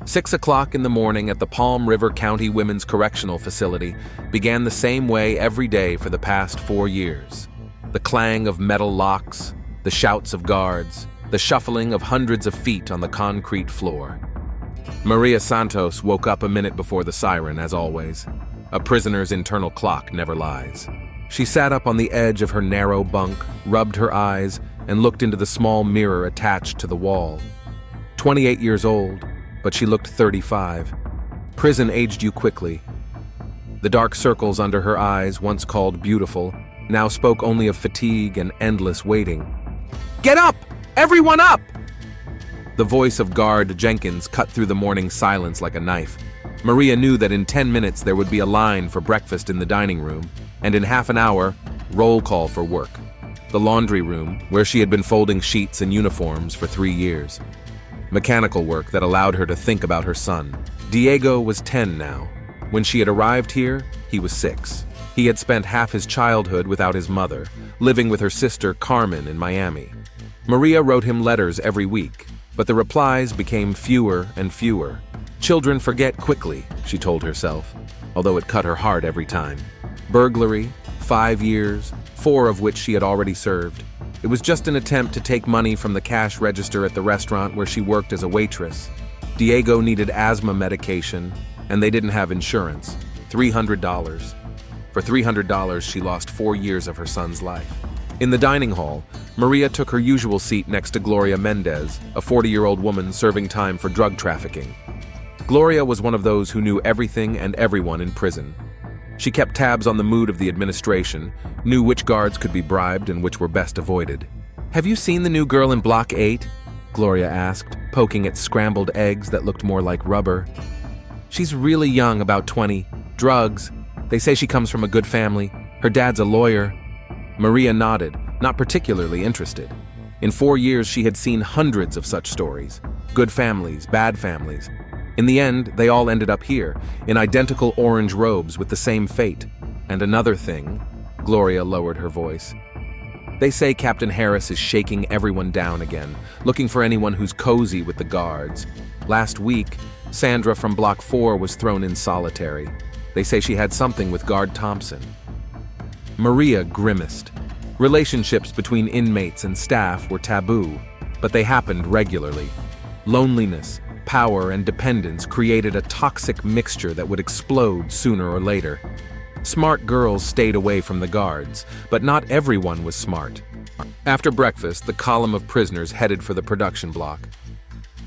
6 o'clock in the morning at the Palm River County Women's Correctional Facility began the same way every day for the past 4 years. The clang of metal locks, the shouts of guards, the shuffling of hundreds of feet on the concrete floor. Maria Santos woke up a minute before the siren, as always. A prisoner's internal clock never lies. She sat up on the edge of her narrow bunk, rubbed her eyes, and looked into the small mirror attached to the wall. 28 years old, but she looked 35. Prison aged you quickly. The dark circles under her eyes, once called beautiful, now spoke only of fatigue and endless waiting. "Get up! Everyone up!" The voice of Guard Jenkins cut through the morning silence like a knife. Maria knew that in 10 minutes there would be a line for breakfast in the dining room, and in half an hour, roll call for work. The laundry room, where she had been folding sheets and uniforms for 3 years. Mechanical work that allowed her to think about her son. Diego was 10 now. When she had arrived here, he was 6. He had spent half his childhood without his mother, living with her sister Carmen in Miami. Maria wrote him letters every week, but the replies became fewer and fewer. Children forget quickly, she told herself, although it cut her heart every time. Burglary, 5 years, 4 of which she had already served. It was just an attempt to take money from the cash register at the restaurant where she worked as a waitress. Diego needed asthma medication, and they didn't have insurance. $300. For $300, she lost 4 years of her son's life. In the dining hall, Maria took her usual seat next to Gloria Mendez, a 40-year-old woman serving time for drug trafficking. Gloria was one of those who knew everything and everyone in prison. She kept tabs on the mood of the administration, knew which guards could be bribed and which were best avoided. "Have you seen the new girl in Block 8? Gloria asked, poking at scrambled eggs that looked more like rubber. "She's really young, about 20. Drugs. They say she comes from a good family. Her dad's a lawyer." Maria nodded, not particularly interested. In 4 years, she had seen hundreds of such stories. Good families, bad families. In the end, they all ended up here, in identical orange robes with the same fate. And another thing, Gloria lowered her voice. They say Captain Harris is shaking everyone down again, looking for anyone who's cozy with the guards. Last week, Sandra from Block 4 was thrown in solitary. They say she had something with Guard Thompson. Maria grimaced. Relationships between inmates and staff were taboo, but they happened regularly. Loneliness, power, and dependence created a toxic mixture that would explode sooner or later. Smart girls stayed away from the guards, but not everyone was smart. After breakfast, the column of prisoners headed for the production block.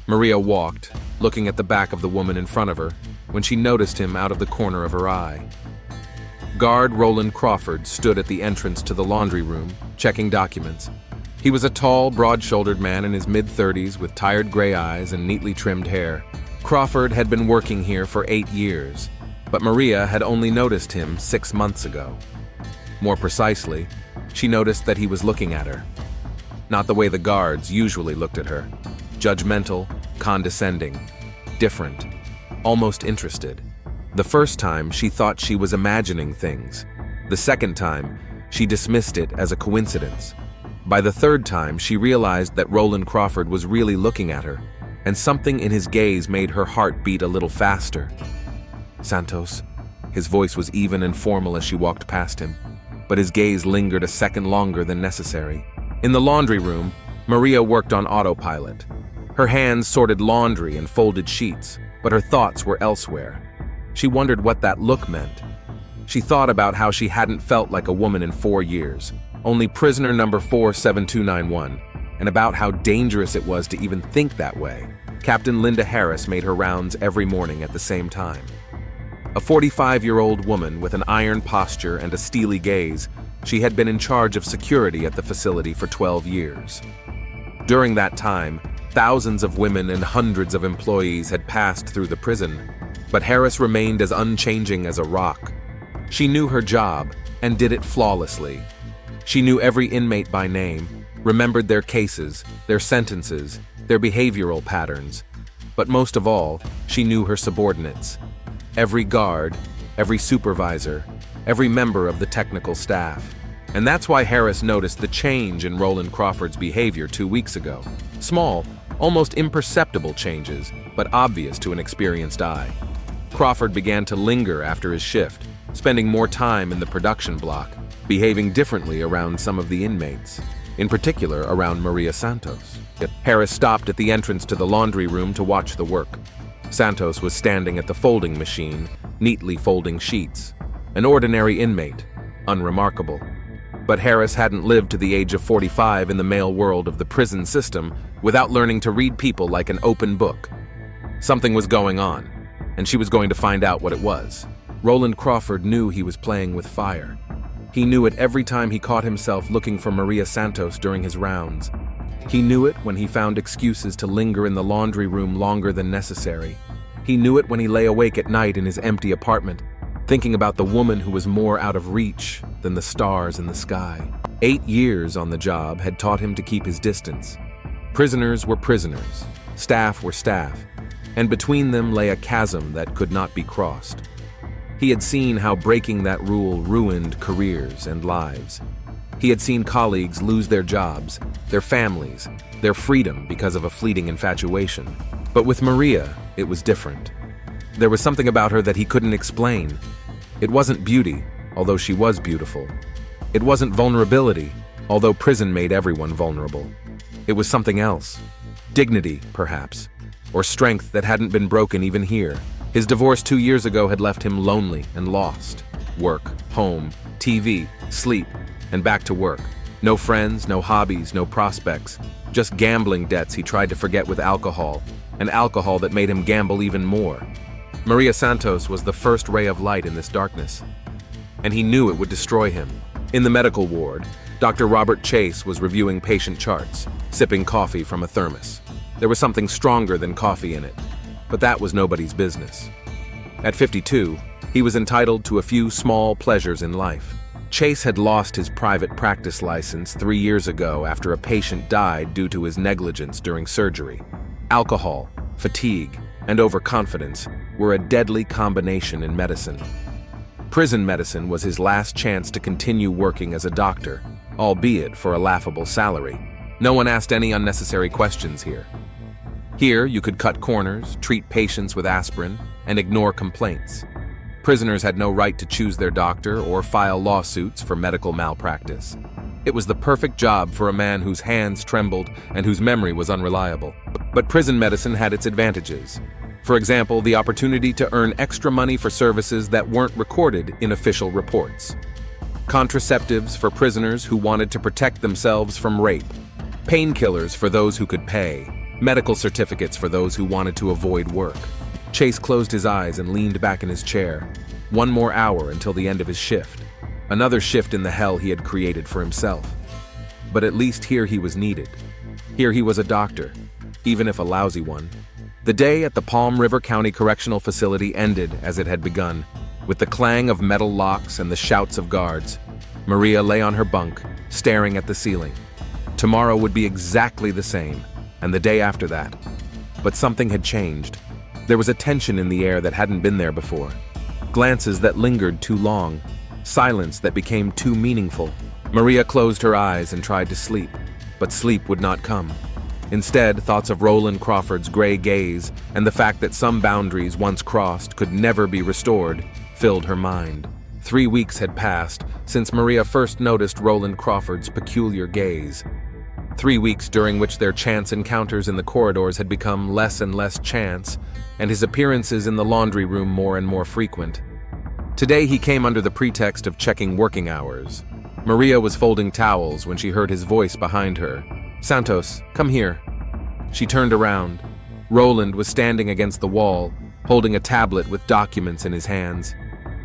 Maria walked, looking at the back of the woman in front of her, when she noticed him out of the corner of her eye. Guard Roland Crawford stood at the entrance to the laundry room, checking documents. He was a tall, broad-shouldered man in his mid-30s with tired gray eyes and neatly trimmed hair. Crawford had been working here for 8 years, but Maria had only noticed him 6 months ago. More precisely, she noticed that he was looking at her. Not the way the guards usually looked at her. Judgmental, condescending, different, almost interested. The first time, she thought she was imagining things. The second time, she dismissed it as a coincidence. By the third time, she realized that Roland Crawford was really looking at her, and something in his gaze made her heart beat a little faster. "Santos." His voice was even and formal as she walked past him, but his gaze lingered a second longer than necessary. In the laundry room, Maria worked on autopilot. Her hands sorted laundry and folded sheets, but her thoughts were elsewhere. She wondered what that look meant. She thought about how she hadn't felt like a woman in 4 years, only prisoner number 47291, and about how dangerous it was to even think that way. Captain Linda Harris made her rounds every morning at the same time. A 45-year-old woman with an iron posture and a steely gaze, she had been in charge of security at the facility for 12 years. During that time, thousands of women and hundreds of employees had passed through the prison, but Harris remained as unchanging as a rock. She knew her job and did it flawlessly. She knew every inmate by name, remembered their cases, their sentences, their behavioral patterns. But most of all, she knew her subordinates. Every guard, every supervisor, every member of the technical staff. And that's why Harris noticed the change in Roland Crawford's behavior 2 weeks ago. Small, Almost imperceptible changes, but obvious to an experienced eye. Crawford began to linger after his shift, spending more time in the production block, behaving differently around some of the inmates, in particular around Maria Santos. Harris stopped at the entrance to the laundry room to watch the work. Santos was standing at the folding machine, neatly folding sheets. An ordinary inmate, unremarkable. But Harris hadn't lived to the age of 45 in the male world of the prison system without learning to read people like an open book. Something was going on, and she was going to find out what it was. Roland Crawford knew he was playing with fire. He knew it every time he caught himself looking for Maria Santos during his rounds. He knew it when he found excuses to linger in the laundry room longer than necessary. He knew it when he lay awake at night in his empty apartment, thinking about the woman who was more out of reach than the stars in the sky. 8 years on the job had taught him to keep his distance. Prisoners were prisoners, staff were staff, and between them lay a chasm that could not be crossed. He had seen how breaking that rule ruined careers and lives. He had seen colleagues lose their jobs, their families, their freedom because of a fleeting infatuation. But with Maria, it was different. There was something about her that he couldn't explain. It wasn't beauty, although she was beautiful. It wasn't vulnerability, although prison made everyone vulnerable. It was something else. Dignity, perhaps, or strength that hadn't been broken even here. His divorce 2 years ago had left him lonely and lost. Work, home, TV, sleep, and back to work. No friends, no hobbies, no prospects. Just gambling debts he tried to forget with alcohol, and alcohol that made him gamble even more. Maria Santos was the first ray of light in this darkness, and he knew it would destroy him. In the medical ward, Dr. Robert Chase was reviewing patient charts, sipping coffee from a thermos. There was something stronger than coffee in it, but that was nobody's business. At 52, he was entitled to a few small pleasures in life. Chase had lost his private practice license 3 years ago after a patient died due to his negligence during surgery. Alcohol, fatigue, and overconfidence were a deadly combination in medicine. Prison medicine was his last chance to continue working as a doctor, albeit for a laughable salary. No one asked any unnecessary questions here. Here, you could cut corners, treat patients with aspirin, and ignore complaints. Prisoners had no right to choose their doctor or file lawsuits for medical malpractice. It was the perfect job for a man whose hands trembled and whose memory was unreliable. But prison medicine had its advantages. For example, the opportunity to earn extra money for services that weren't recorded in official reports. Contraceptives for prisoners who wanted to protect themselves from rape. Painkillers for those who could pay. Medical certificates for those who wanted to avoid work. Chase closed his eyes and leaned back in his chair. 1 more hour until the end of his shift. Another shift in the hell he had created for himself. But at least here he was needed. Here he was a doctor, even if a lousy one. The day at the Palm River County Correctional Facility ended as it had begun, with the clang of metal locks and the shouts of guards. Maria lay on her bunk, staring at the ceiling. Tomorrow would be exactly the same, and the day after that. But something had changed. There was a tension in the air that hadn't been there before. Glances that lingered too long. Silence that became too meaningful. Maria closed her eyes and tried to sleep, but sleep would not come. Instead, thoughts of Roland Crawford's gray gaze and the fact that some boundaries once crossed could never be restored filled her mind. 3 weeks had passed since Maria first noticed Roland Crawford's peculiar gaze. 3 weeks during which their chance encounters in the corridors had become less and less chance, and his appearances in the laundry room more and more frequent. Today he came under the pretext of checking working hours. Maria was folding towels when she heard his voice behind her. "Santos, come here." She turned around. Roland was standing against the wall, holding a tablet with documents in his hands.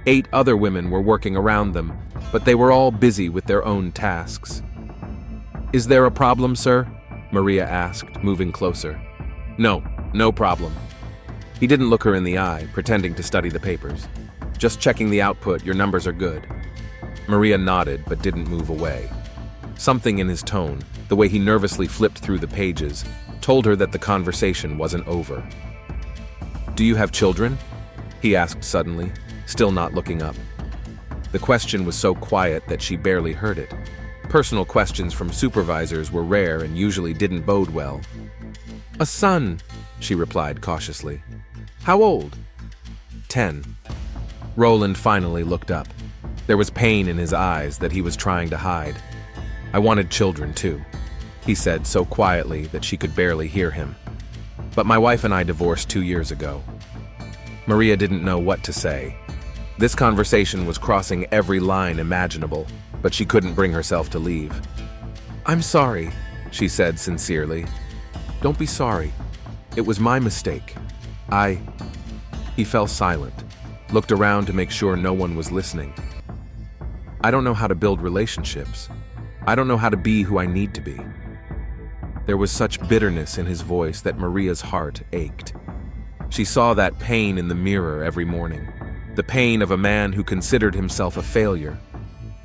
8 other women were working around them, but they were all busy with their own tasks. "Is there a problem, sir?" Maria asked, moving closer. No problem." He didn't look her in the eye, pretending to study the papers. "Just checking the output, your numbers are good." Maria nodded, but didn't move away. Something in his tone, the way he nervously flipped through the pages, told her that the conversation wasn't over. "Do you have children?" he asked suddenly, still not looking up. The question was so quiet that she barely heard it. Personal questions from supervisors were rare and usually didn't bode well. "A son," she replied cautiously. "How old?" 10. Roland finally looked up. There was pain in his eyes that he was trying to hide. "I wanted children too," he said so quietly that she could barely hear him. "But my wife and I divorced 2 years ago." Maria didn't know what to say. This conversation was crossing every line imaginable, but she couldn't bring herself to leave. "I'm sorry," she said sincerely. "Don't be sorry. It was my mistake. He fell silent, looked around to make sure no one was listening. "I don't know how to build relationships. I don't know how to be who I need to be." There was such bitterness in his voice that Maria's heart ached. She saw that pain in the mirror every morning, the pain of a man who considered himself a failure.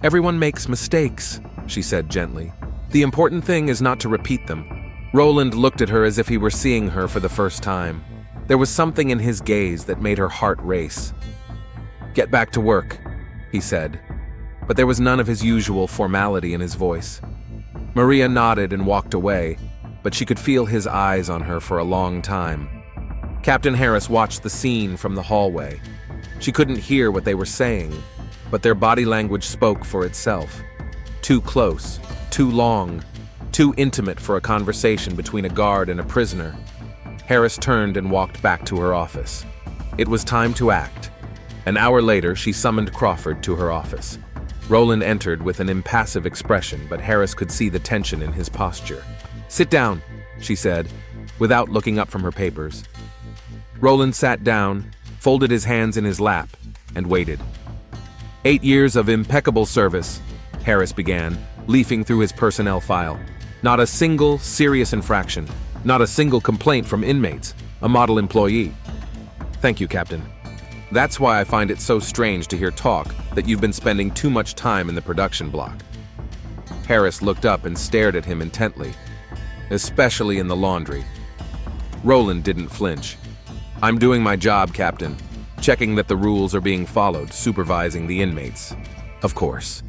"Everyone makes mistakes," she said gently. "The important thing is not to repeat them." Roland looked at her as if he were seeing her for the first time. There was something in his gaze that made her heart race. "Get back to work," he said, but there was none of his usual formality in his voice. Maria nodded and walked away, but she could feel his eyes on her for a long time. Captain Harris watched the scene from the hallway. She couldn't hear what they were saying, but their body language spoke for itself. Too close, too long, too intimate for a conversation between a guard and a prisoner. Harris turned and walked back to her office. It was time to act. An hour later, she summoned Crawford to her office. Roland entered with an impassive expression, but Harris could see the tension in his posture. "Sit down," she said, without looking up from her papers. Roland sat down, folded his hands in his lap, and waited. 8 years of impeccable service," Harris began, leafing through his personnel file. "Not a single serious infraction, not a single complaint from inmates, a model employee." "Thank you, Captain. That's why I find it so strange to hear talk that you've been spending too much time in the production block." Harris looked up and stared at him intently, especially in the laundry. Roland didn't flinch. "I'm doing my job, Captain, checking that the rules are being followed, supervising the inmates." "Of course."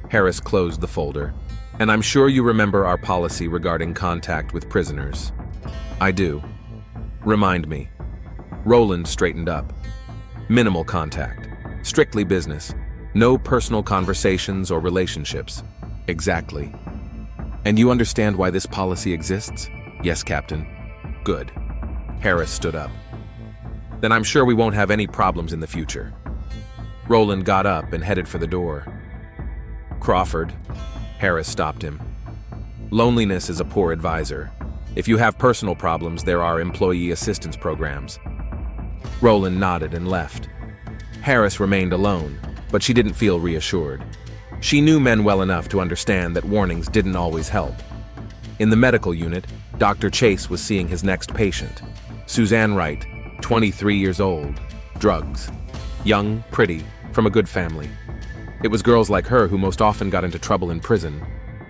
Harris closed the folder. "And I'm sure you remember our policy regarding contact with prisoners." "I do." "Remind me." Roland straightened up. "Minimal contact. Strictly business. No personal conversations or relationships." "Exactly." "And you understand why this policy exists?" "Yes, Captain." "Good." Harris stood up. "Then I'm sure we won't have any problems in the future." Roland got up and headed for the door. "Crawford," Harris stopped him. "Loneliness is a poor advisor. If you have personal problems, there are employee assistance programs." Roland nodded and left. Harris remained alone, but she didn't feel reassured. She knew men well enough to understand that warnings didn't always help. In the medical unit, Dr. Chase was seeing his next patient. Suzanne Wright, 23 years old, drugs. Young, pretty, from a good family. It was girls like her who most often got into trouble in prison.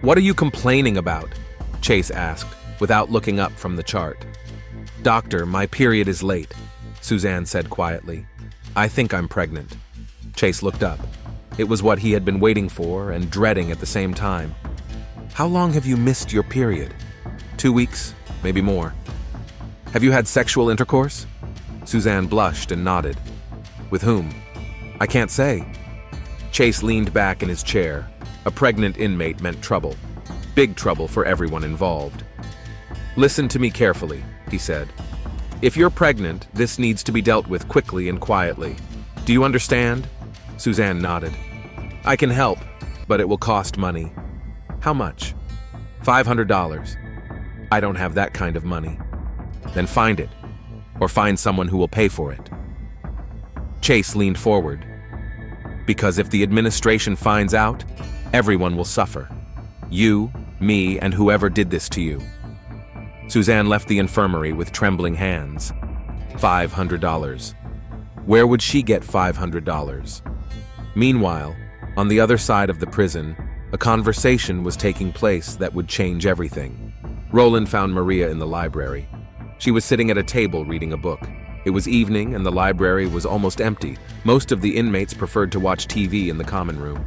"What are you complaining about?" Chase asked, without looking up from the chart. "Doctor, my period is late," Suzanne said quietly. "I think I'm pregnant." Chase looked up. It was what he had been waiting for and dreading at the same time. "How long have you missed your period?" 2 weeks, maybe more." "Have you had sexual intercourse?" Suzanne blushed and nodded. "With whom?" "I can't say." Chase leaned back in his chair. A pregnant inmate meant trouble. Big trouble for everyone involved. "Listen to me carefully," he said. "If you're pregnant, this needs to be dealt with quickly and quietly. Do you understand?" Suzanne nodded. "I can help, but it will cost money." "How much?" $500. "I don't have that kind of money." "Then find it, or find someone who will pay for it." Chase leaned forward. "Because if the administration finds out, everyone will suffer. You, me, and whoever did this to you." Suzanne left the infirmary with trembling hands. $500. Where would she get $500? Meanwhile, on the other side of the prison, a conversation was taking place that would change everything. Roland found Maria in the library. She was sitting at a table reading a book. It was evening and the library was almost empty. Most of the inmates preferred to watch TV in the common room.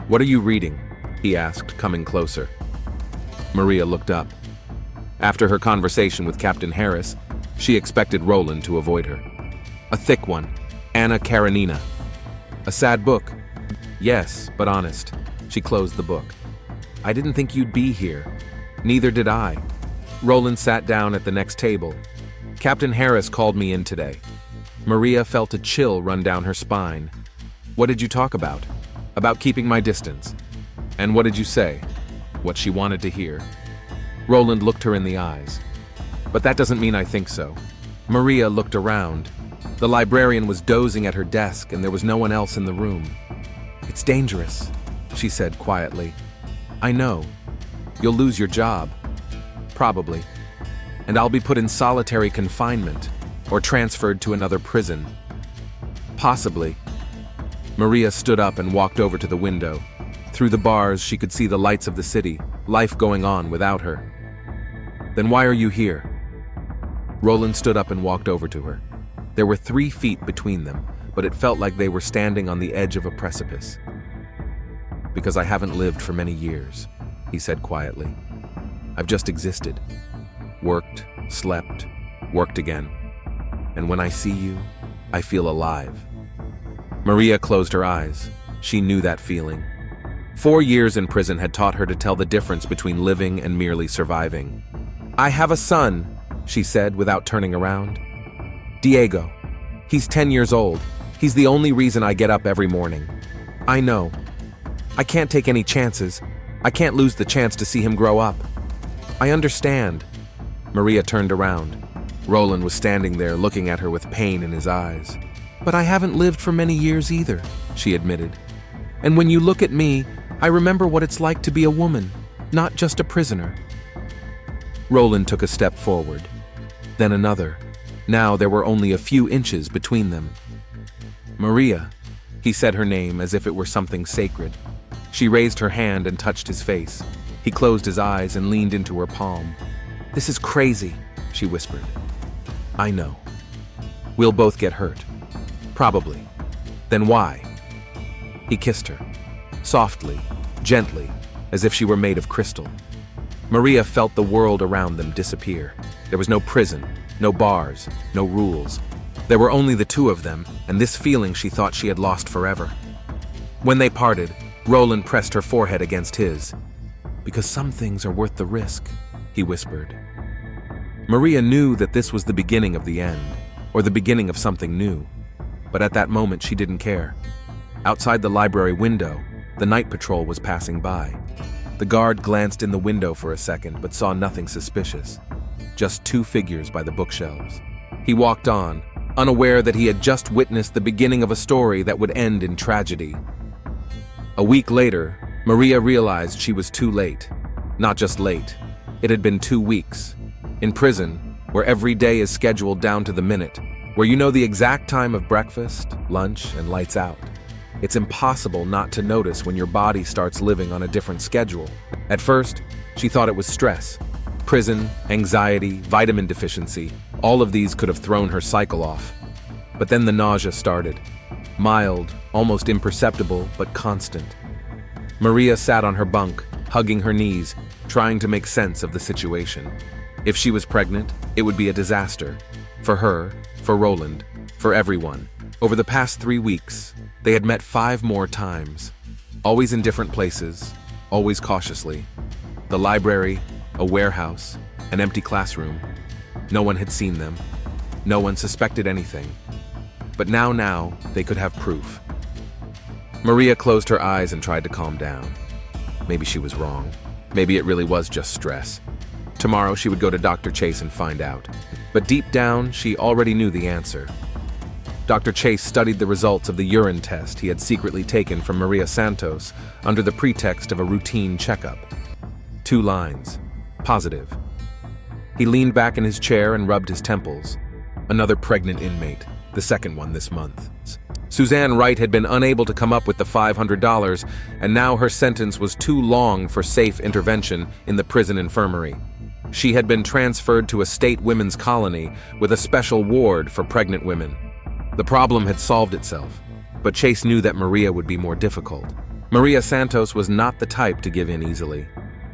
"What are you reading?" he asked, coming closer. Maria looked up. After her conversation with Captain Harris, she expected Roland to avoid her. A thick one, Anna Karenina. A sad book. Yes, but honest. She closed the book. I didn't think you'd be here. Neither did I. Roland sat down at the next table. Captain Harris called me in today. Maria felt a chill run down her spine. What did you talk about? About keeping my distance. And what did you say? What she wanted to hear. Roland looked her in the eyes. But that doesn't mean I think so. Maria looked around. The librarian was dozing at her desk and there was no one else in the room. It's dangerous, she said quietly. I know. You'll lose your job. Probably. And I'll be put in solitary confinement or transferred to another prison. Possibly. Maria stood up and walked over to the window. Through the bars, she could see the lights of the city, life going on without her. Then why are you here? Roland stood up and walked over to her. There were 3 feet between them, but it felt like they were standing on the edge of a precipice. Because I haven't lived for many years, he said quietly. I've just existed. Worked, slept, worked again. And when I see you, I feel alive. Maria closed her eyes. She knew that feeling. 4 years in prison had taught her to tell the difference between living and merely surviving. I have a son, she said without turning around. Diego. He's 10 years old. He's the only reason I get up every morning. I know. I can't take any chances. I can't lose the chance to see him grow up. I understand. Maria turned around. Roland was standing there looking at her with pain in his eyes. But I haven't lived for many years either, she admitted. And when you look at me, I remember what it's like to be a woman, not just a prisoner. Roland took a step forward, then another. Now there were only a few inches between them. Maria, he said her name as if it were something sacred. She raised her hand and touched his face. He closed his eyes and leaned into her palm. This is crazy, she whispered. I know. We'll both get hurt. Probably. Then why? He kissed her, softly, gently, as if she were made of crystal. Maria felt the world around them disappear. There was no prison, no bars, no rules. There were only the two of them, and this feeling she thought she had lost forever. When they parted, Roland pressed her forehead against his. Because some things are worth the risk, he whispered. Maria knew that this was the beginning of the end, or the beginning of something new. But at that moment she didn't care. Outside the library window, the night patrol was passing by. The guard glanced in the window for a second but saw nothing suspicious. Just 2 figures by the bookshelves. He walked on, unaware that he had just witnessed the beginning of a story that would end in tragedy. A week later, Maria realized she was too late. Not just late. It had been 2 weeks. In prison, where every day is scheduled down to the minute, where you know the exact time of breakfast, lunch, and lights out. It's impossible not to notice when your body starts living on a different schedule. At first, she thought it was stress. Prison, anxiety, vitamin deficiency, all of these could have thrown her cycle off. But then the nausea started. Mild, almost imperceptible, but constant. Maria sat on her bunk, hugging her knees, trying to make sense of the situation. If she was pregnant, it would be a disaster. For her, for Roland, for everyone. Over the past 3 weeks, they had met 5 more times. Always in different places, always cautiously. The library, a warehouse, an empty classroom. No one had seen them. No one suspected anything. But now, they could have proof. Maria closed her eyes and tried to calm down. Maybe she was wrong. Maybe it really was just stress. Tomorrow she would go to Dr. Chase and find out. But deep down, she already knew the answer. Dr. Chase studied the results of the urine test he had secretly taken from Maria Santos under the pretext of a routine checkup. 2 lines. Positive. He leaned back in his chair and rubbed his temples. Another pregnant inmate, the second one this month. Suzanne Wright had been unable to come up with the $500, and now her sentence was too long for safe intervention in the prison infirmary. She had been transferred to a state women's colony with a special ward for pregnant women. The problem had solved itself, but Chase knew that Maria would be more difficult. Maria Santos was not the type to give in easily.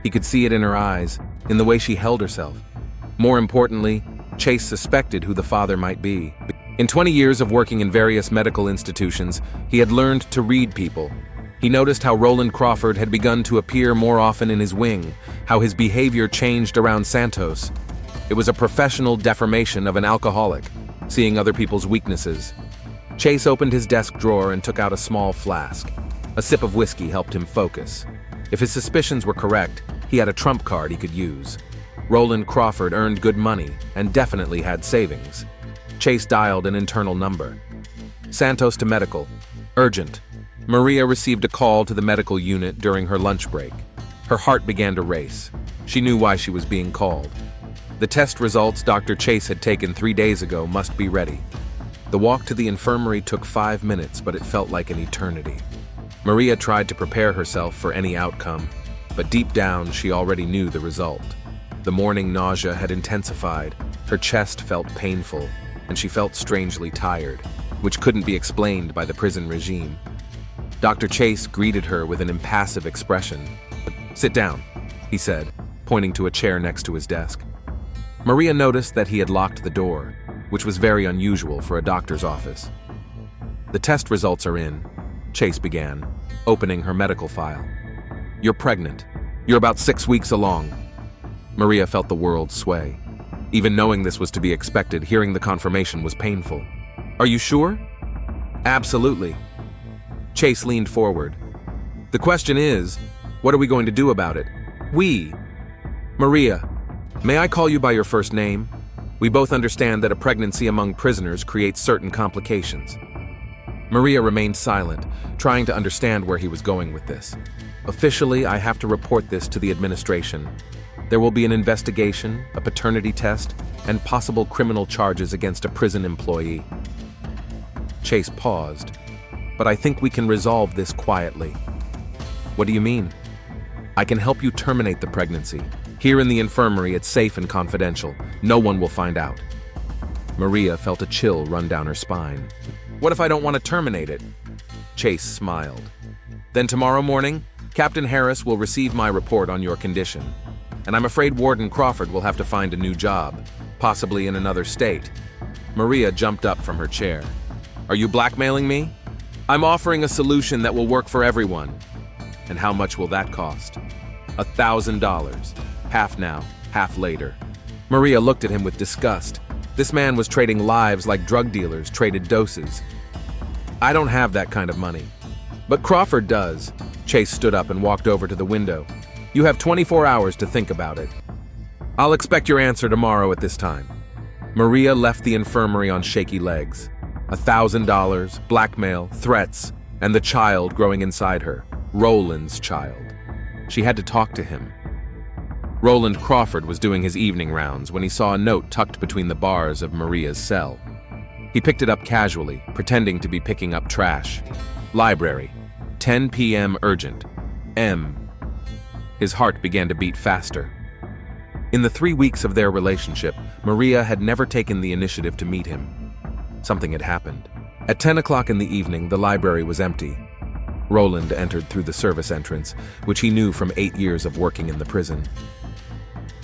He could see it in her eyes, in the way she held herself, More importantly, Chase suspected who the father might be. In 20 years of working in various medical institutions, he had learned to read people. He noticed how Roland Crawford had begun to appear more often in his wing, how his behavior changed around Santos. It was a professional deformation of an alcoholic, seeing other people's weaknesses. Chase opened his desk drawer and took out a small flask. A sip of whiskey helped him focus. If his suspicions were correct, he had a trump card he could use. Roland Crawford earned good money and definitely had savings. Chase dialed an internal number. Santos to medical. Urgent. Maria received a call to the medical unit during her lunch break. Her heart began to race. She knew why she was being called. The test results Dr. Chase had taken 3 days ago must be ready. The walk to the infirmary took 5 minutes, but it felt like an eternity. Maria tried to prepare herself for any outcome, but deep down she already knew the result. The morning nausea had intensified, her chest felt painful, and she felt strangely tired, which couldn't be explained by the prison regime. Dr. Chase greeted her with an impassive expression. "Sit down," he said, pointing to a chair next to his desk. Maria noticed that he had locked the door, which was very unusual for a doctor's office. "The test results are in," Chase began, opening her medical file. "You're pregnant. You're about 6 weeks along." Maria felt the world sway. Even knowing this was to be expected, hearing the confirmation was painful. "Are you sure?" "Absolutely." Chase leaned forward. "The question is, what are we going to do about it?" "We." "Maria, may I call you by your first name? We both understand that a pregnancy among prisoners creates certain complications." Maria remained silent, trying to understand where he was going with this. "Officially, I have to report this to the administration. There will be an investigation, a paternity test, and possible criminal charges against a prison employee." Chase paused. "But I think we can resolve this quietly." "What do you mean?" "I can help you terminate the pregnancy. Here in the infirmary, it's safe and confidential. No one will find out." Maria felt a chill run down her spine. "What if I don't want to terminate it?" Chase smiled. "Then tomorrow morning, Captain Harris will receive my report on your condition. And I'm afraid Warden Crawford will have to find a new job, possibly in another state." Maria jumped up from her chair. "Are you blackmailing me?" "I'm offering a solution that will work for everyone." "And how much will that cost?" $1,000. Half now, half later. Maria looked at him with disgust. This man was trading lives like drug dealers traded doses. "I don't have that kind of money." "But Crawford does." Chase stood up and walked over to the window. "You have 24 hours to think about it." "I'll expect your answer tomorrow at this time." Maria left the infirmary on shaky legs. $1,000, blackmail, threats, and the child growing inside her, Roland's child. She had to talk to him. Roland Crawford was doing his evening rounds when he saw a note tucked between the bars of Maria's cell. He picked it up casually, pretending to be picking up trash. "Library, 10 p.m. urgent. M." His heart began to beat faster. In the 3 weeks of their relationship, Maria had never taken the initiative to meet him. Something had happened. At 10 o'clock in the evening, the library was empty. Roland entered through the service entrance, which he knew from 8 years of working in the prison.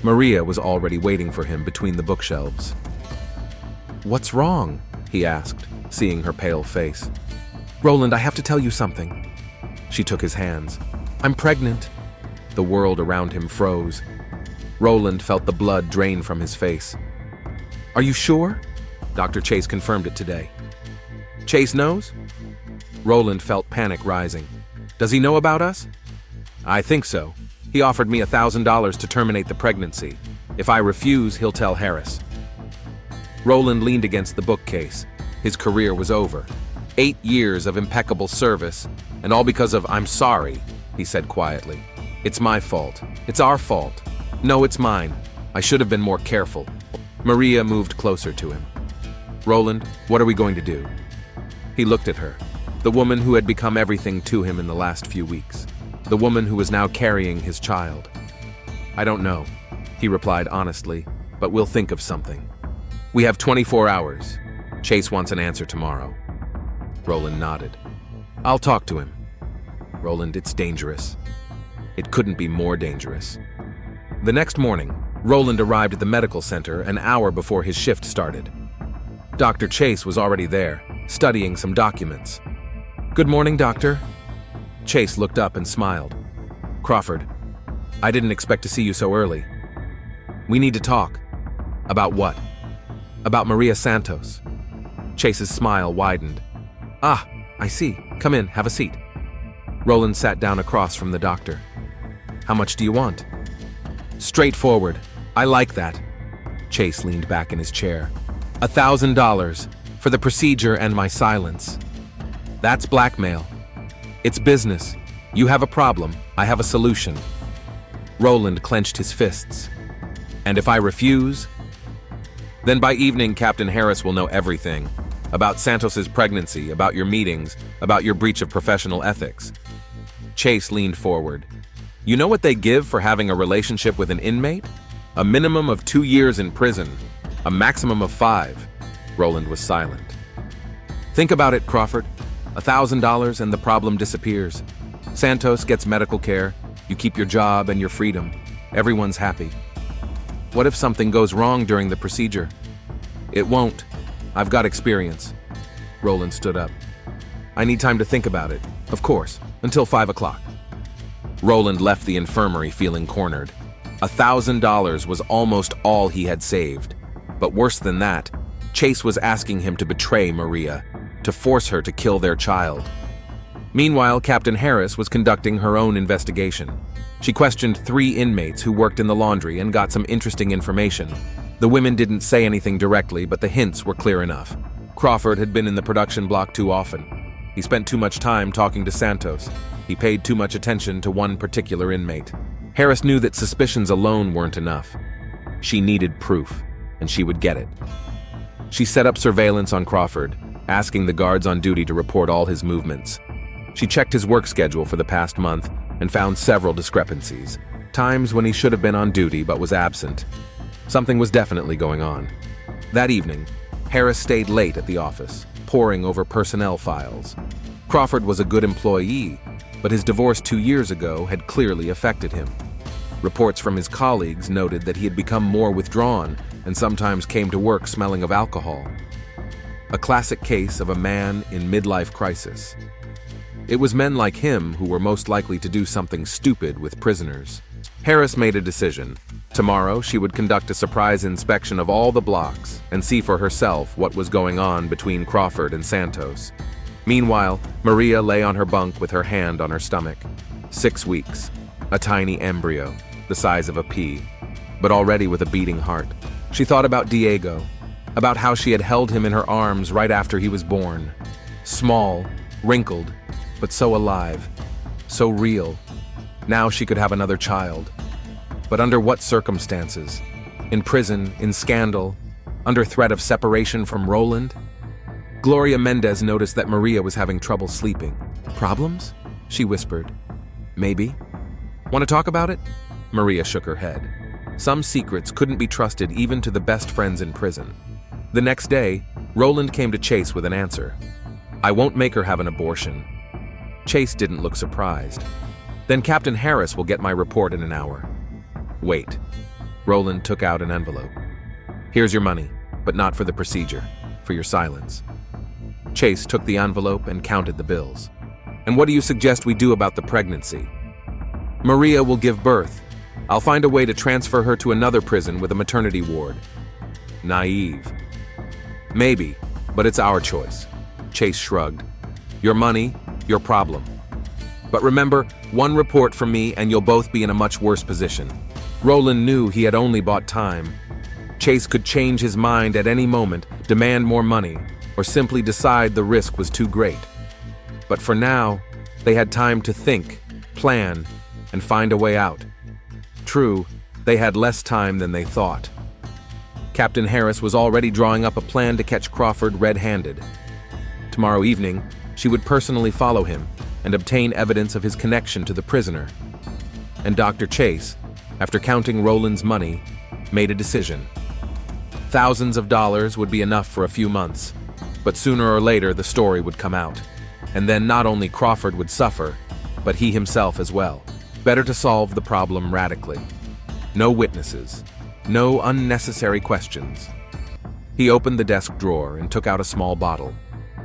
Maria was already waiting for him between the bookshelves. "What's wrong?" he asked, seeing her pale face. "Roland, I have to tell you something." She took his hands. "I'm pregnant." The world around him froze. Roland felt the blood drain from his face. "Are you sure?" Dr. Chase confirmed it today. "Chase knows?" Roland felt panic rising. "Does he know about us?" "I think so. He offered me $1,000 to terminate the pregnancy. If I refuse, he'll tell Harris." Roland leaned against the bookcase. His career was over. 8 years of impeccable service, and all because of "I'm sorry," he said quietly. "It's my fault. It's our fault. No, it's mine. I should have been more careful." Maria moved closer to him. "Roland, what are we going to do?" He looked at her, the woman who had become everything to him in the last few weeks, the woman who was now carrying his child. "I don't know," he replied honestly, "but we'll think of something. We have 24 hours. Chase wants an answer tomorrow." Roland nodded. "I'll talk to him." "Roland, it's dangerous." It couldn't be more dangerous. The next morning, Roland arrived at the medical center an hour before his shift started. Dr. Chase was already there, studying some documents. "Good morning, doctor." Chase looked up and smiled. "Crawford, I didn't expect to see you so early. We need to talk." "About what?" "About Maria Santos." Chase's smile widened. "Ah, I see. Come in, have a seat." Roland sat down across from the doctor. "How much do you want?" "Straightforward. I like that." Chase leaned back in his chair. $1,000 for the procedure and my silence. That's blackmail. It's business. You have a problem, I have a solution. Roland clenched his fists. "And if I refuse?" "Then by evening, Captain Harris will know everything. About Santos's pregnancy, about your meetings, about your breach of professional ethics." Chase leaned forward. "You know what they give for having a relationship with an inmate? A minimum of 2 years in prison, a maximum of 5. Roland was silent. "Think about it, Crawford. $1,000 and the problem disappears. Santos gets medical care, you keep your job and your freedom. Everyone's happy. What if something goes wrong during the procedure?" "It won't. I've got experience." Roland stood up. "I need time to think about it, of course, until 5 o'clock. Roland left the infirmary feeling cornered. $1,000 was almost all he had saved. But worse than that, Chase was asking him to betray Maria, to force her to kill their child. Meanwhile, Captain Harris was conducting her own investigation. She questioned 3 inmates who worked in the laundry and got some interesting information. The women didn't say anything directly, but the hints were clear enough. Crawford had been in the production block too often. He spent too much time talking to Santos. He paid too much attention to one particular inmate. Harris knew that suspicions alone weren't enough. She needed proof, and she would get it. She set up surveillance on Crawford, asking the guards on duty to report all his movements. She checked his work schedule for the past month and found several discrepancies. Times when he should have been on duty but was absent. Something was definitely going on. That evening, Harris stayed late at the office, poring over personnel files. Crawford was a good employee, but his divorce 2 years ago had clearly affected him. Reports from his colleagues noted that he had become more withdrawn and sometimes came to work smelling of alcohol. A classic case of a man in midlife crisis. It was men like him who were most likely to do something stupid with prisoners. Harris made a decision. Tomorrow, she would conduct a surprise inspection of all the blocks and see for herself what was going on between Crawford and Santos. Meanwhile, Maria lay on her bunk with her hand on her stomach. 6 weeks. A tiny embryo, the size of a pea, but already with a beating heart. She thought about Diego, about how she had held him in her arms right after he was born. Small, wrinkled, but so alive, so real. Now she could have another child. But under what circumstances? In prison, in scandal, under threat of separation from Roland? Gloria Mendez noticed that Maria was having trouble sleeping. "Problems?" she whispered. "Maybe." "Want to talk about it?" Maria shook her head. Some secrets couldn't be trusted even to the best friends in prison. The next day, Roland came to Chase with an answer. "I won't make her have an abortion." Chase didn't look surprised. "Then Captain Harris will get my report in an hour." "Wait." Roland took out an envelope. "Here's your money, but not for the procedure, for your silence." Chase took the envelope and counted the bills. "And what do you suggest we do about the pregnancy?" "Maria will give birth. I'll find a way to transfer her to another prison with a maternity ward." Naive. "Maybe, but it's our choice." Chase shrugged. "Your money, your problem. But remember, one report from me and you'll both be in a much worse position." Roland knew he had only bought time. Chase could change his mind at any moment, demand more money, or simply decide the risk was too great. But for now, they had time to think, plan, and find a way out. True, they had less time than they thought. Captain Harris was already drawing up a plan to catch Crawford red-handed. Tomorrow evening, she would personally follow him and obtain evidence of his connection to the prisoner. And Dr. Chase, after counting Roland's money, made a decision. Thousands of dollars would be enough for a few months, but sooner or later the story would come out. And then not only Crawford would suffer, but he himself as well. Better to solve the problem radically. No witnesses, No unnecessary questions. He opened the desk drawer and took out a small bottle,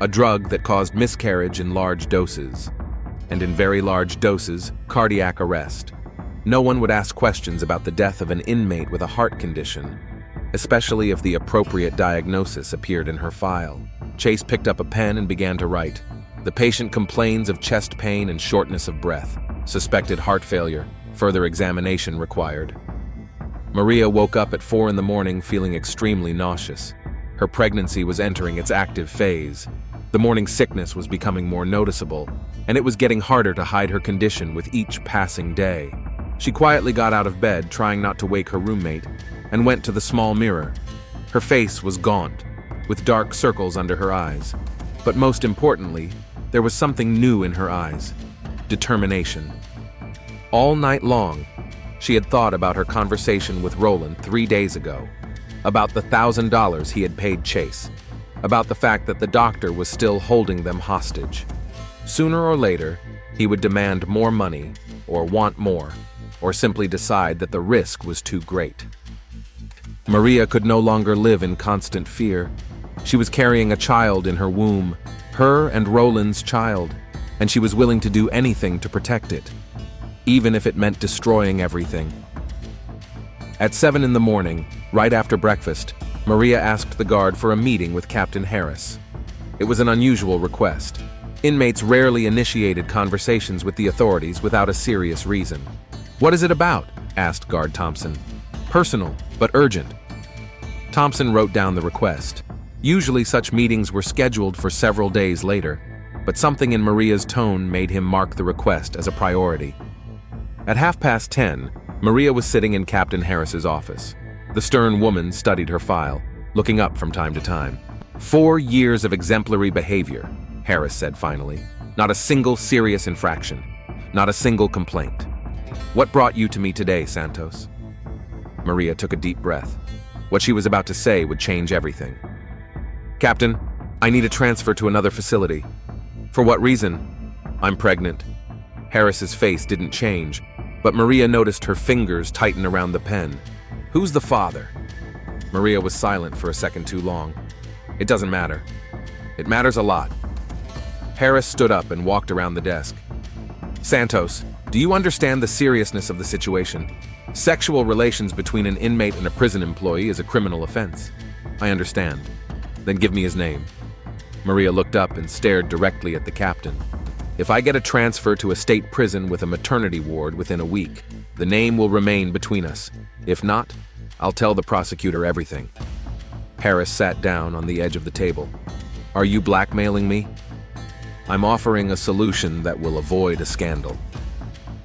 a drug that caused miscarriage in large doses, and in very large doses, cardiac arrest. No one would ask questions about the death of an inmate with a heart condition, especially if the appropriate diagnosis appeared in her file. Chase picked up a pen and began to write. The patient complains of chest pain and shortness of breath. Suspected heart failure. Further examination required. Maria woke up at 4 a.m. feeling extremely nauseous. Her pregnancy was entering its active phase. The morning sickness was becoming more noticeable, and it was getting harder to hide her condition with each passing day. She quietly got out of bed, trying not to wake her roommate, and went to the small mirror. Her face was gaunt, with dark circles under her eyes. But most importantly, there was something new in her eyes: determination. All night long, she had thought about her conversation with Roland 3 days ago, about the $1,000 he had paid Chase, about the fact that the doctor was still holding them hostage. Sooner or later, he would demand more money, or want more, or simply decide that the risk was too great. Maria could no longer live in constant fear. She was carrying a child in her womb, her and Roland's child, and she was willing to do anything to protect it, even if it meant destroying everything. At 7 a.m, right after breakfast, Maria asked the guard for a meeting with Captain Harris. It was an unusual request. Inmates rarely initiated conversations with the authorities without a serious reason. "What is it about?" asked Guard Thompson. "Personal, but urgent." Thompson wrote down the request. Usually such meetings were scheduled for several days later, but something in Maria's tone made him mark the request as a priority. At 10:30, Maria was sitting in Captain Harris's office. The stern woman studied her file, looking up from time to time. 4 years of exemplary behavior, Harris said finally. Not a single serious infraction. Not a single complaint. What brought you to me today, Santos? Maria took a deep breath. What she was about to say would change everything. Captain, I need a transfer to another facility. For what reason? I'm pregnant. Harris's face didn't change, but Maria noticed her fingers tighten around the pen. Who's the father? Maria was silent for a second too long. It doesn't matter. It matters a lot. Harris stood up and walked around the desk. Santos, do you understand the seriousness of the situation? Sexual relations between an inmate and a prison employee is a criminal offense. I understand. Then give me his name. Maria looked up and stared directly at the captain. If I get a transfer to a state prison with a maternity ward within a week, the name will remain between us. If not, I'll tell the prosecutor everything. Harris sat down on the edge of the table. Are you blackmailing me? I'm offering a solution that will avoid a scandal.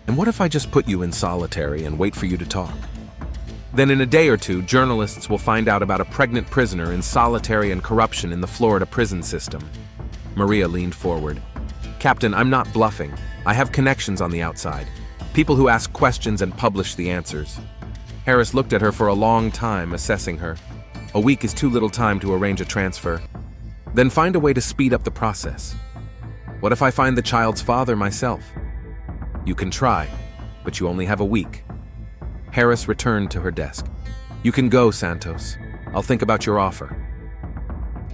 And what if I just put you in solitary and wait for you to talk? Then in a day or two, journalists will find out about a pregnant prisoner in solitary and corruption in the Florida prison system. Maria leaned forward. Captain, I'm not bluffing. I have connections on the outside. People who ask questions and publish the answers. Harris looked at her for a long time, assessing her. A week is too little time to arrange a transfer. Then find a way to speed up the process. What if I find the child's father myself? You can try, but you only have a week. Harris returned to her desk. You can go, Santos. I'll think about your offer.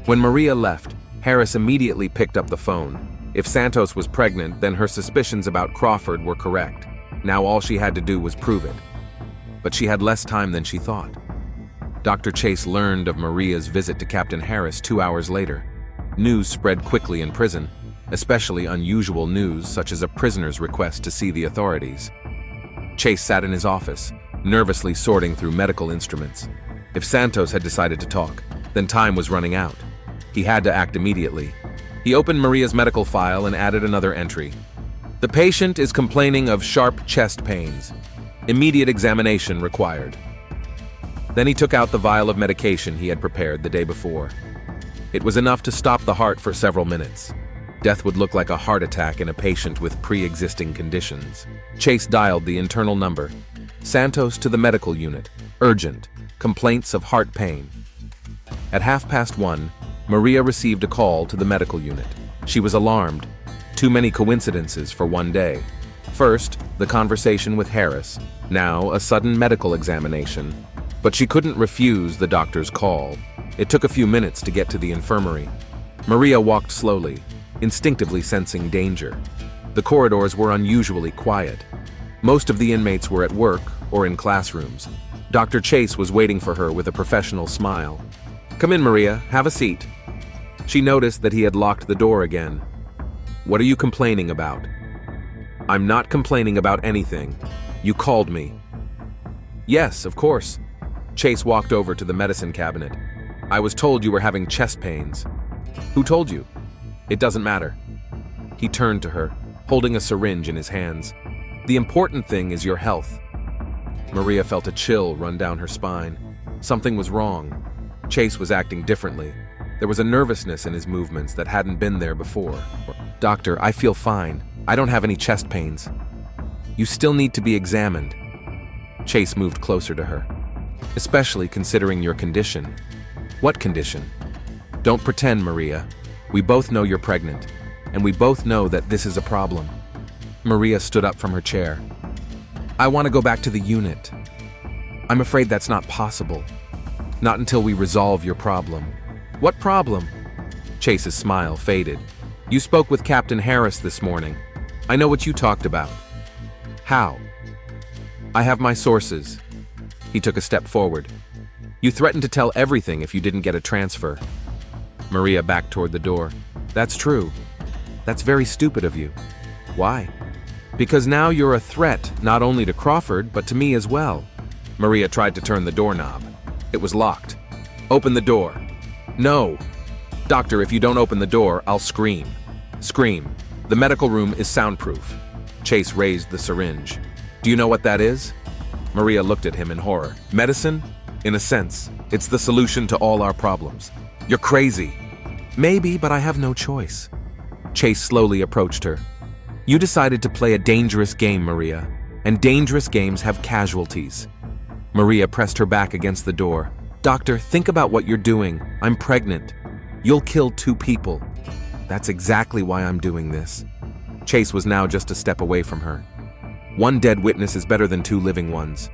When Maria left, Harris immediately picked up the phone. If Santos was pregnant, then her suspicions about Crawford were correct. Now all she had to do was prove it. But she had less time than she thought. Dr. Chase learned of Maria's visit to Captain Harris 2 hours later. News spread quickly in prison, especially unusual news such as a prisoner's request to see the authorities. Chase sat in his office, nervously sorting through medical instruments. If Santos had decided to talk, then time was running out. He had to act immediately. He opened Maria's medical file and added another entry. The patient is complaining of sharp chest pains. Immediate examination required. Then he took out the vial of medication he had prepared the day before. It was enough to stop the heart for several minutes. Death would look like a heart attack in a patient with pre-existing conditions. Chase dialed the internal number. Santos to the medical unit. Urgent. Complaints of heart pain. At 1:30, Maria received a call to the medical unit. She was alarmed. Too many coincidences for one day. First, the conversation with Harris. Now, a sudden medical examination. But she couldn't refuse the doctor's call. It took a few minutes to get to the infirmary. Maria walked slowly, instinctively sensing danger. The corridors were unusually quiet. Most of the inmates were at work or in classrooms. Dr. Chase was waiting for her with a professional smile. "Come in, Maria. Have a seat." She noticed that he had locked the door again. "What are you complaining about?" "I'm not complaining about anything. You called me." "Yes, of course." Chase walked over to the medicine cabinet. "I was told you were having chest pains." "Who told you?" "It doesn't matter." He turned to her, holding a syringe in his hands. "The important thing is your health." Maria felt a chill run down her spine. Something was wrong. Chase was acting differently. There was a nervousness in his movements that hadn't been there before. "Doctor, I feel fine. I don't have any chest pains." "You still need to be examined." Chase moved closer to her. "Especially considering your condition." "What condition?" "Don't pretend, Maria. We both know you're pregnant, and we both know that this is a problem." Maria stood up from her chair. "I want to go back to the unit." "I'm afraid that's not possible. Not until we resolve your problem." "What problem?" Chase's smile faded. "You spoke with Captain Harris this morning. I know what you talked about." "How?" "I have my sources." He took a step forward. "You threatened to tell everything if you didn't get a transfer." Maria backed toward the door. "That's true. That's very stupid of you." "Why?" "Because now you're a threat not only to Crawford, but to me as well." Maria tried to turn the doorknob. It was locked. "Open the door." "No." "Doctor, if you don't open the door, I'll scream." "Scream. The medical room is soundproof." Chase raised the syringe. "Do you know what that is?" Maria looked at him in horror. "Medicine? In a sense. It's the solution to all our problems." "You're crazy." "Maybe, but I have no choice." Chase slowly approached her. "You decided to play a dangerous game, Maria, and dangerous games have casualties." Maria pressed her back against the door. "Doctor, think about what you're doing. I'm pregnant. You'll kill 2 people. That's exactly why I'm doing this." Chase was now just a step away from her. "One dead witness is better than 2 living ones."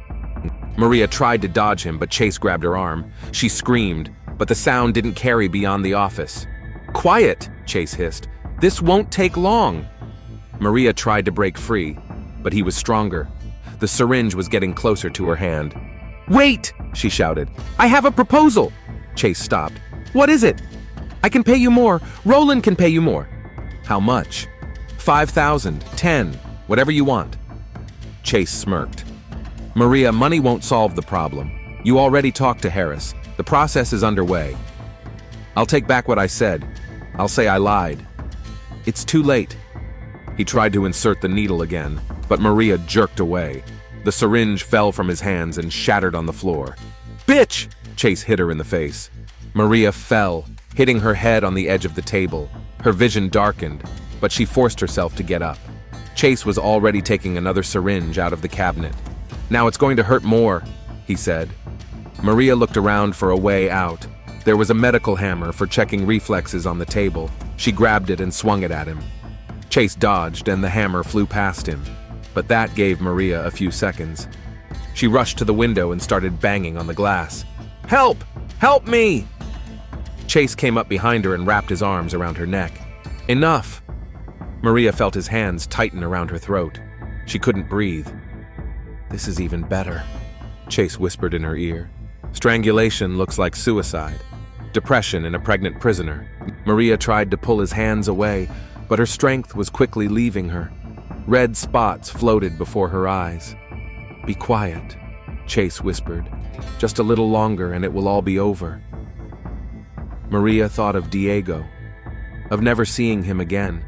Maria tried to dodge him, but Chase grabbed her arm. She screamed, but the sound didn't carry beyond the office. "Quiet," Chase hissed. "This won't take long." Maria tried to break free, but he was stronger. The syringe was getting closer to her hand. "Wait!" she shouted. "I have a proposal!" Chase stopped. "What is it?" "I can pay you more. Roland can pay you more." "How much?" 5,000, 10, whatever you want." Chase smirked. "Maria, money won't solve the problem. You already talked to Harris. The process is underway." "I'll take back what I said. I'll say I lied." "It's too late." He tried to insert the needle again, but Maria jerked away. The syringe fell from his hands and shattered on the floor. "Bitch!" Chase hit her in the face. Maria fell, hitting her head on the edge of the table. Her vision darkened, but she forced herself to get up. Chase was already taking another syringe out of the cabinet. "Now it's going to hurt more," he said. Maria looked around for a way out. There was a medical hammer for checking reflexes on the table. She grabbed it and swung it at him. Chase dodged and the hammer flew past him, but that gave Maria a few seconds. She rushed to the window and started banging on the glass. "Help! Help me!" Chase came up behind her and wrapped his arms around her neck. "Enough!" Maria felt his hands tighten around her throat. She couldn't breathe. "This is even better," Chase whispered in her ear. "Strangulation looks like suicide. Depression in a pregnant prisoner." Maria tried to pull his hands away, but her strength was quickly leaving her. Red spots floated before her eyes. "Be quiet," Chase whispered. "Just a little longer and it will all be over." Maria thought of Diego, of never seeing him again,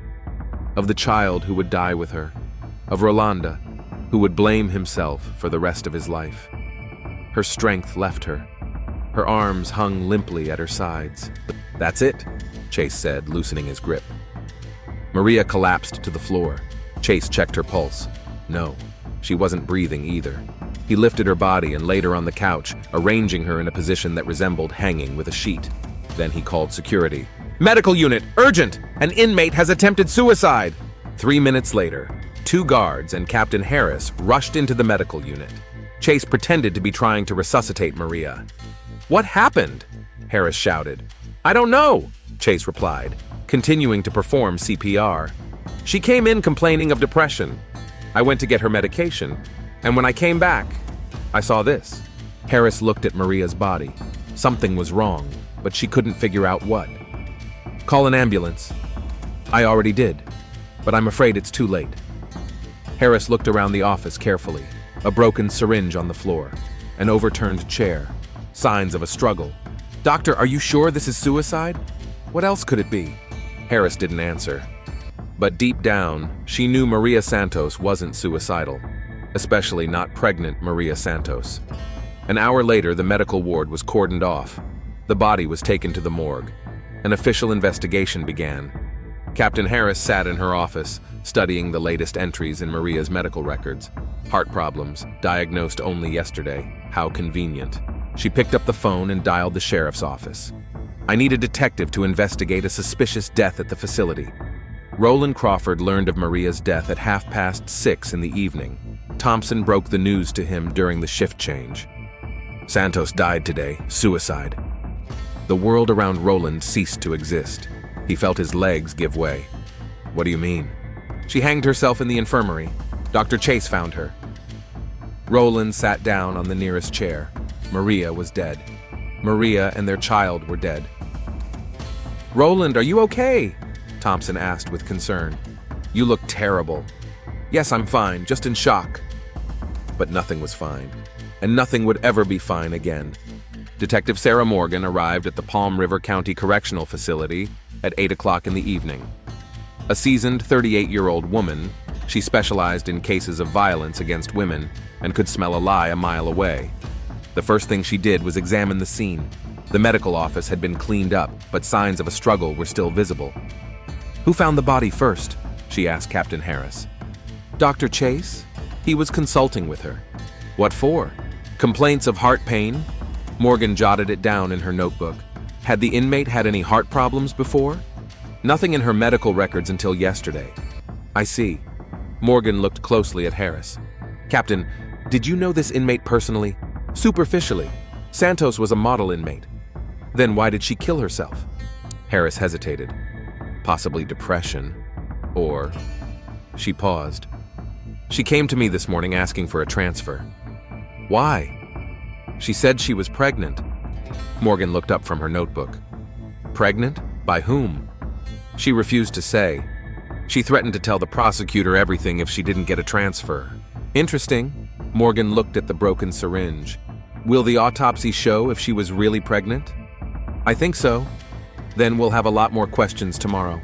of the child who would die with her, of Rolanda, who would blame himself for the rest of his life. Her strength left her. Her arms hung limply at her sides. "That's it," Chase said, loosening his grip. Maria collapsed to the floor. Chase checked her pulse. No, she wasn't breathing either. He lifted her body and laid her on the couch, arranging her in a position that resembled hanging with a sheet. Then he called security. "Medical unit, urgent! An inmate has attempted suicide!" 3 minutes later, 2 guards and Captain Harris rushed into the medical unit. Chase pretended to be trying to resuscitate Maria. "What happened?" Harris shouted. "I don't know," Chase replied, continuing to perform CPR. "She came in complaining of depression. I went to get her medication, and when I came back, I saw this." Harris looked at Maria's body. Something was wrong, but she couldn't figure out what. "Call an ambulance." "I already did, but I'm afraid it's too late." Harris looked around the office carefully. A broken syringe on the floor, an overturned chair, signs of a struggle. "Doctor, are you sure this is suicide? What else could it be?" Harris didn't answer. But deep down, she knew Maria Santos wasn't suicidal, especially not pregnant Maria Santos. An hour later, the medical ward was cordoned off. The body was taken to the morgue. An official investigation began. Captain Harris sat in her office, studying the latest entries in Maria's medical records. Heart problems, diagnosed only yesterday. How convenient. She picked up the phone and dialed the sheriff's office. "I need a detective to investigate a suspicious death at the facility." Roland Crawford learned of Maria's death at 6:30 in the evening. Thompson broke the news to him during the shift change. "Santos died today, suicide." The world around Roland ceased to exist. He felt his legs give way. "What do you mean?" "She hanged herself in the infirmary. Dr. Chase found her." Roland sat down on the nearest chair. Maria was dead. Maria and their child were dead. "Roland, are you okay?" Thompson asked with concern. "You look terrible." "Yes, I'm fine, just in shock." But nothing was fine, and nothing would ever be fine again. Detective Sarah Morgan arrived at the Palm River County Correctional Facility at 8 o'clock in the evening. A seasoned 38-year-old woman, she specialized in cases of violence against women and could smell a lie a mile away. The first thing she did was examine the scene. The medical office had been cleaned up, but signs of a struggle were still visible. "Who found the body first?" she asked Captain Harris. "Dr. Chase. He was consulting with her." "What for?" "Complaints of heart pain." Morgan jotted it down in her notebook. Had the inmate had any heart problems before? "Nothing in her medical records until yesterday." "I see." Morgan looked closely at Harris. "Captain, did you know this inmate personally?" "Superficially. Santos was a model inmate." "Then why did she kill herself?" Harris hesitated. "Possibly depression. Or..." She paused. "She came to me this morning asking for a transfer." "Why?" "She said she was pregnant." Morgan looked up from her notebook. "Pregnant? By whom?" "She refused to say. She threatened to tell the prosecutor everything if she didn't get a transfer." "Interesting." Morgan looked at the broken syringe. "Will the autopsy show if she was really pregnant?" "I think so. Then we'll have a lot more questions tomorrow."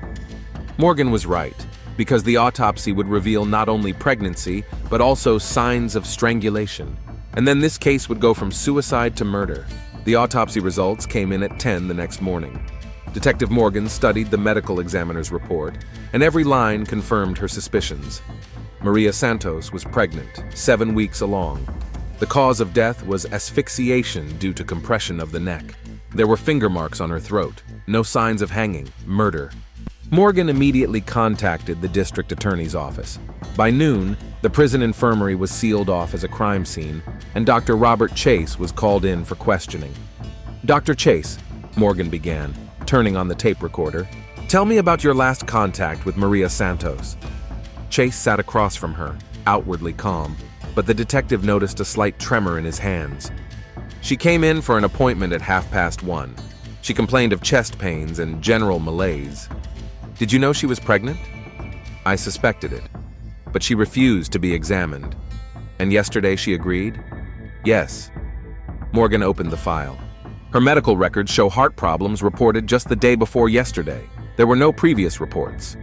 Morgan was right, because the autopsy would reveal not only pregnancy, but also signs of strangulation. And then this case would go from suicide to murder. The autopsy results came in at 10 the next morning. Detective Morgan studied the medical examiner's report, and every line confirmed her suspicions. Maria Santos was pregnant, 7 weeks along. The cause of death was asphyxiation due to compression of the neck. There were finger marks on her throat, no signs of hanging, murder. Morgan immediately contacted the district attorney's office. By noon, the prison infirmary was sealed off as a crime scene, and Dr. Robert Chase was called in for questioning. "Dr. Chase," Morgan began, turning on the tape recorder, "tell me about your last contact with Maria Santos." Chase sat across from her, outwardly calm, but the detective noticed a slight tremor in his hands. "She came in for an appointment at 1:30. She complained of chest pains and general malaise." "Did you know she was pregnant?" "I suspected it, but she refused to be examined." "And yesterday she agreed?" "Yes." Morgan opened the file. Her medical records show heart problems reported just the day before yesterday. There were no previous reports.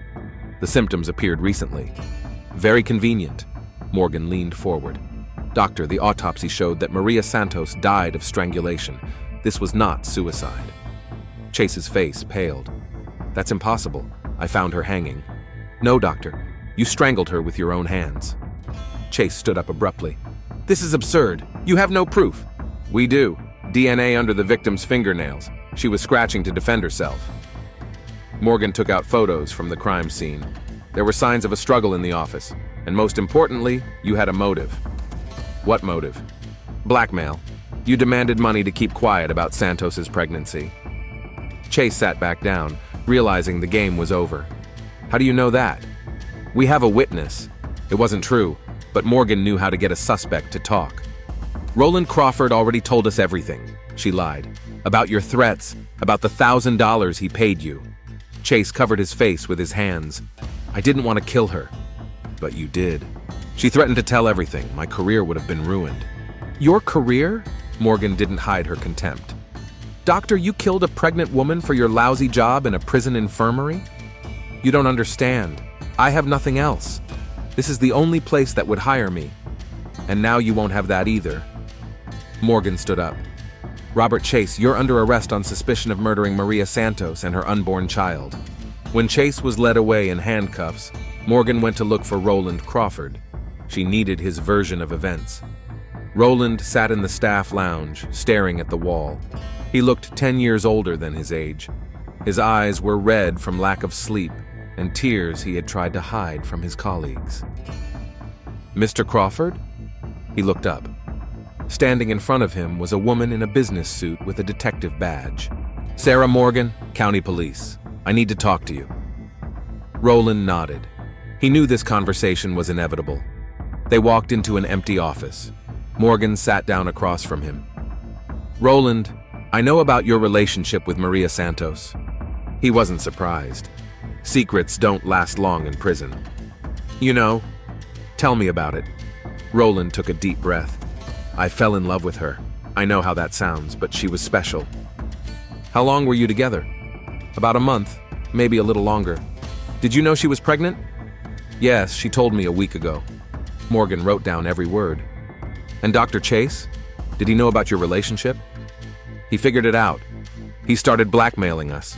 The symptoms appeared recently. "Very convenient." Morgan leaned forward. "Doctor, the autopsy showed that Maria Santos died of strangulation. This was not suicide." Chase's face paled. "That's impossible. I found her hanging." "No, doctor. You strangled her with your own hands." Chase stood up abruptly. "This is absurd. You have no proof." "We do. DNA under the victim's fingernails. She was scratching to defend herself." Morgan took out photos from the crime scene. There were signs of a struggle in the office, and most importantly, you had a motive. "What motive?" Blackmail. You demanded money to keep quiet about Santos's pregnancy. Chase sat back down, realizing the game was over. How do you know that? We have a witness. It wasn't true, but Morgan knew how to get a suspect to talk. Roland Crawford already told us everything, she lied. About your threats, about the $1,000 he paid you. Chase covered his face with his hands. I didn't want to kill her, but you did. She threatened to tell everything. My career would have been ruined. Your career? Morgan didn't hide her contempt. Doctor, you killed a pregnant woman for your lousy job in a prison infirmary? You don't understand. I have nothing else. This is the only place that would hire me. And now you won't have that either. Morgan stood up. Robert Chase, you're under arrest on suspicion of murdering Maria Santos and her unborn child. When Chase was led away in handcuffs, Morgan went to look for Roland Crawford. She needed his version of events. Roland sat in the staff lounge, staring at the wall. He looked 10 years older than his age. His eyes were red from lack of sleep and tears he had tried to hide from his colleagues. Mr. Crawford? He looked up. Standing in front of him was a woman in a business suit with a detective badge. Sarah Morgan, County Police. I need to talk to you. Roland nodded. He knew this conversation was inevitable. They walked into an empty office. Morgan sat down across from him. Roland, I know about your relationship with Maria Santos. He wasn't surprised. Secrets don't last long in prison. You know, tell me about it. Roland took a deep breath. I fell in love with her. I know how that sounds, but she was special. How long were you together? About a month, maybe a little longer. Did you know she was pregnant? Yes, she told me a week ago. Morgan wrote down every word. And Dr. Chase? Did he know about your relationship? He figured it out. He started blackmailing us.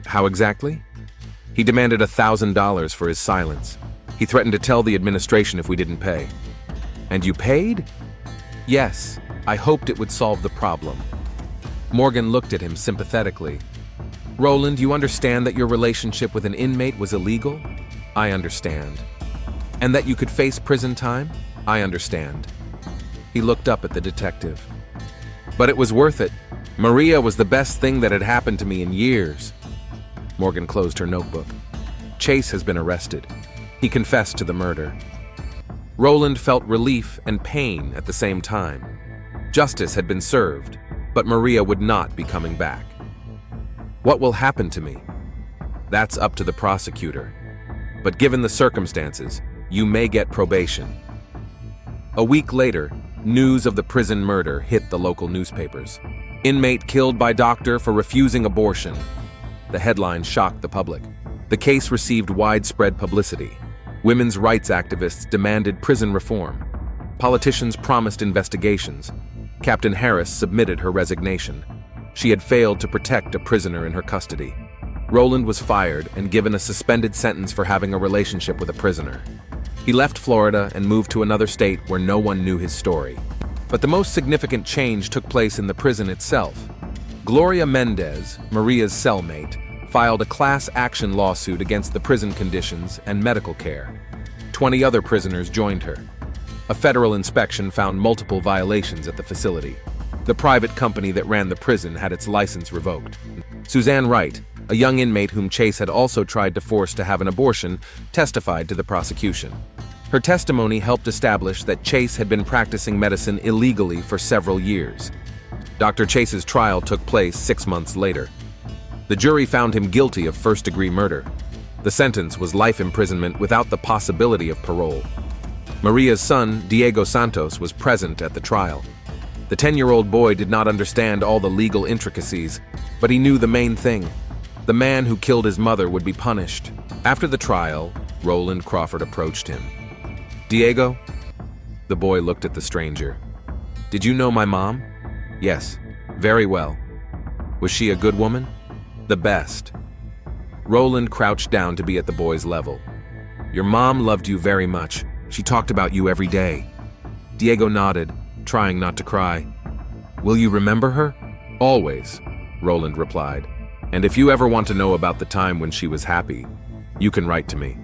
How exactly? He demanded $1,000 for his silence. He threatened to tell the administration if we didn't pay. And you paid? Yes, I hoped it would solve the problem. Morgan looked at him sympathetically. Roland, you understand that your relationship with an inmate was illegal? I understand. And that you could face prison time? I understand. He looked up at the detective. But it was worth it. Maria was the best thing that had happened to me in years. Morgan closed her notebook. Chase has been arrested. He confessed to the murder. Roland felt relief and pain at the same time. Justice had been served, but Maria would not be coming back. What will happen to me? That's up to the prosecutor. But given the circumstances, you may get probation. A week later, news of the prison murder hit the local newspapers. Inmate killed by doctor for refusing abortion. The headline shocked the public. The case received widespread publicity. Women's rights activists demanded prison reform. Politicians promised investigations. Captain Harris submitted her resignation. She had failed to protect a prisoner in her custody. Roland was fired and given a suspended sentence for having a relationship with a prisoner. He left Florida and moved to another state where no one knew his story. But the most significant change took place in the prison itself. Gloria Mendez, Maria's cellmate, filed a class action lawsuit against the prison conditions and medical care. 20 other prisoners joined her. A federal inspection found multiple violations at the facility. The private company that ran the prison had its license revoked. Suzanne Wright, a young inmate whom Chase had also tried to force to have an abortion, testified to the prosecution. Her testimony helped establish that Chase had been practicing medicine illegally for several years. Dr. Chase's trial took place 6 months later. The jury found him guilty of first-degree murder. The sentence was life imprisonment without the possibility of parole. Maria's son, Diego Santos, was present at the trial. The 10-year-old boy did not understand all the legal intricacies, but he knew the main thing. The man who killed his mother would be punished. After the trial, Roland Crawford approached him. Diego? The boy looked at the stranger. Did you know my mom? Yes, very well. Was she a good woman? The best. Roland crouched down to be at the boy's level. Your mom loved you very much. She talked about you every day. Diego nodded, trying not to cry. Will you remember her? Always, Roland replied. And if you ever want to know about the time when she was happy, you can write to me.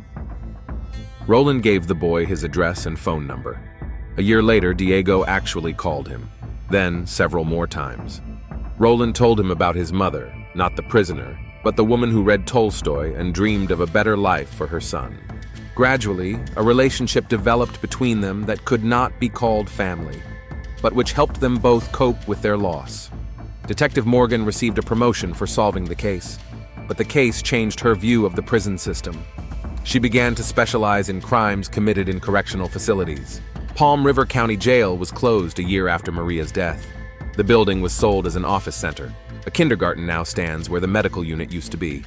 Roland gave the boy his address and phone number. A year later, Diego actually called him, then several more times. Roland told him about his mother, not the prisoner, but the woman who read Tolstoy and dreamed of a better life for her son. Gradually, a relationship developed between them that could not be called family, but which helped them both cope with their loss. Detective Morgan received a promotion for solving the case, but the case changed her view of the prison system. She began to specialize in crimes committed in correctional facilities. Palm River County Jail was closed a year after Maria's death. The building was sold as an office center. A kindergarten now stands where the medical unit used to be.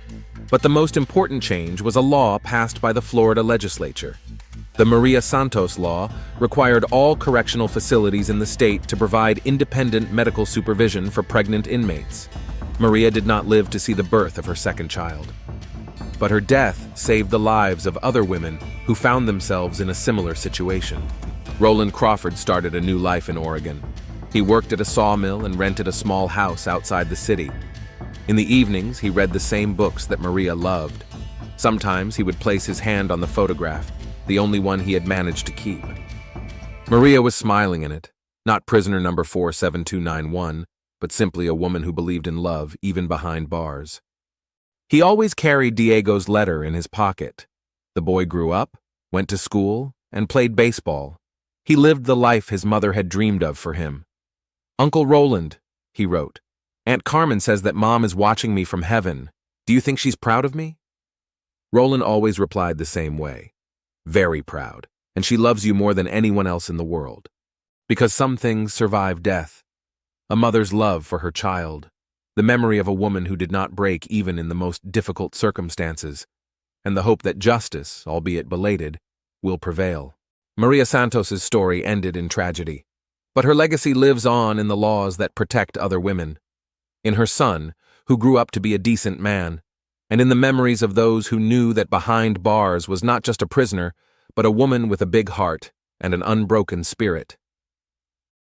But the most important change was a law passed by the Florida legislature. The Maria Santos law required all correctional facilities in the state to provide independent medical supervision for pregnant inmates. Maria did not live to see the birth of her second child. But her death saved the lives of other women who found themselves in a similar situation. Roland Crawford started a new life in Oregon. He worked at a sawmill and rented a small house outside the city. In the evenings, he read the same books that Maria loved. Sometimes he would place his hand on the photograph, the only one he had managed to keep. Maria was smiling in it, not prisoner number 47291, but simply a woman who believed in love even behind bars. He always carried Diego's letter in his pocket. The boy grew up, went to school, and played baseball. He lived the life his mother had dreamed of for him. "Uncle Roland," he wrote, "Aunt Carmen says that Mom is watching me from heaven. Do you think she's proud of me?" Roland always replied the same way. "Very proud, and she loves you more than anyone else in the world. Because some things survive death. A mother's love for her child, the memory of a woman who did not break even in the most difficult circumstances, and the hope that justice, albeit belated, will prevail." Maria Santos's story ended in tragedy, but her legacy lives on in the laws that protect other women, in her son, who grew up to be a decent man, and in the memories of those who knew that behind bars was not just a prisoner, but a woman with a big heart and an unbroken spirit.